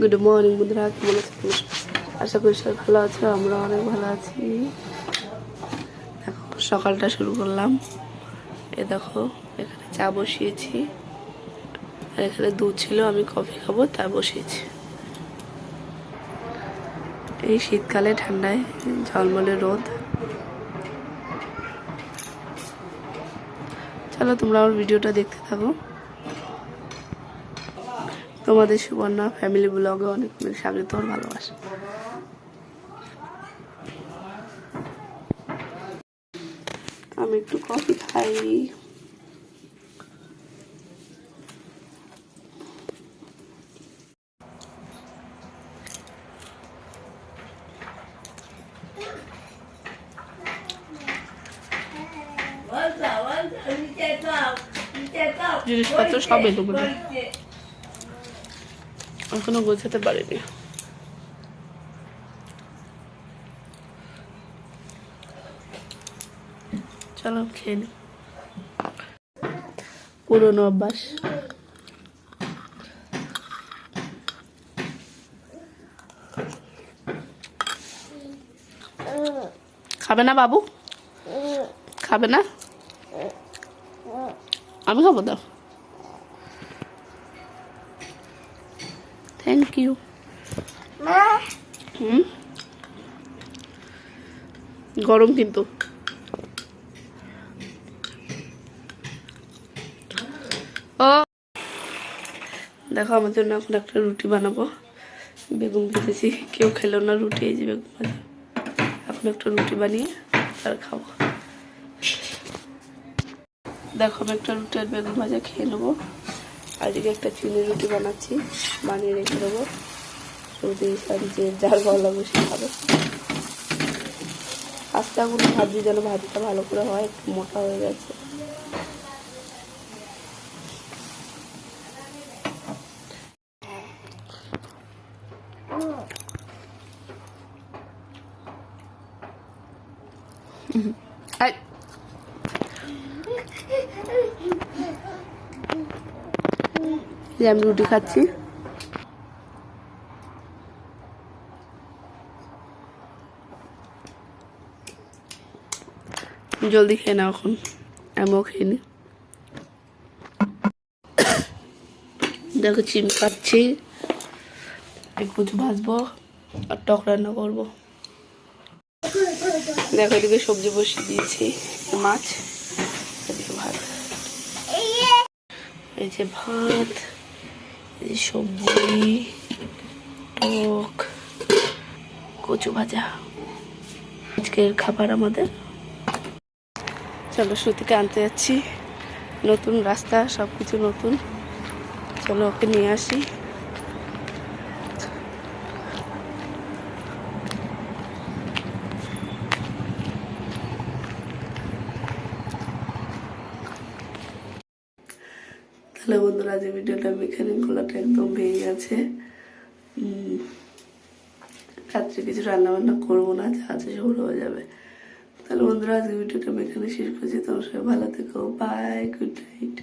Good morning বন্ধুরা, কেমন আছো? আশা করি সবাই ভালো আছো, আমরা অনেক ভালো আছি। দেখো সকালটা শুরু করলাম। এ দেখো এখানে চা বসিয়েছি, আর এখানে দুধ ছিল, আমি কফি খাবো তাই বসিয়েছি। এই শীতকালে ঠান্ডায় ঝলমলে রোদ। চলো তোমরা আমার ভিডিওটা দেখতে থাকো। তোমাদের সুবর্ণা ফ্যামিলি ব্লগে অনেক অনেক স্বাগত আর ভালোবাসা। আমি একটু কফি খাই। জিনিসপত্র সব এলোমেলো, এখনো গোছাতে পারিনি। চলো খেয়ে নি, পুরোনো অভ্যাস। খাবে না বাবু? খাবে না? আমি খাবো, দাও। Thank you. গরম কিন্তু। ও দেখো, আমার জন্য এখন একটা রুটি বানাবো। বেগুন ভেজেছি, কেউ খেলো না রুটি, এই যে বেগুন ভাজা। এখন একটা রুটি বানিয়ে আর খাবো। দেখো আমি একটা রুটি আর বেগুন ভাজা খেয়ে নেবো। আজকে একটা চিনি রুটি বানাচ্ছি, বানিয়ে রেখে দেবো। রুটি যে যার ভালো লাগবে সে খাবে। আস্তে আগুন ভাজি, যেন ভাজিটা ভালো করে হয়, একটু মোটা হয়ে গেছে। আমি রুটি খাচ্ছি। জলদি খেয়ে নাও, এখন আমিও খেয়ে নি। দেখো চিম খাচ্ছি, কচু ভাজবো আর টক রান্না করবো। দেখো এদিকে সবজি বসিয়ে দিয়েছি, মাছ, এদিকে ভাত। এই যে ভাত, এই যে সবজি, টক, কচু ভাজা, আজকের খাবার আমাদের। চলো শ্রুতিকে আনতে যাচ্ছি, নতুন রাস্তা, সব কিছু নতুন। চলো ওকে নিয়ে আসি। তাহলে বন্ধুরা, যে ভিডিওটা আমি এখানে খোলাটা একদম ভেঙে গেছে। রাত্রে কিছু রান্না বান্না করবো না, যা আছে সব হয়ে যাবে। তাহলে বন্ধুরা, আজকে ভিডিওটা আমি এখানে শেষ করছি। তোমার সবাই ভালো থেকো, বাই, গুড নাইট।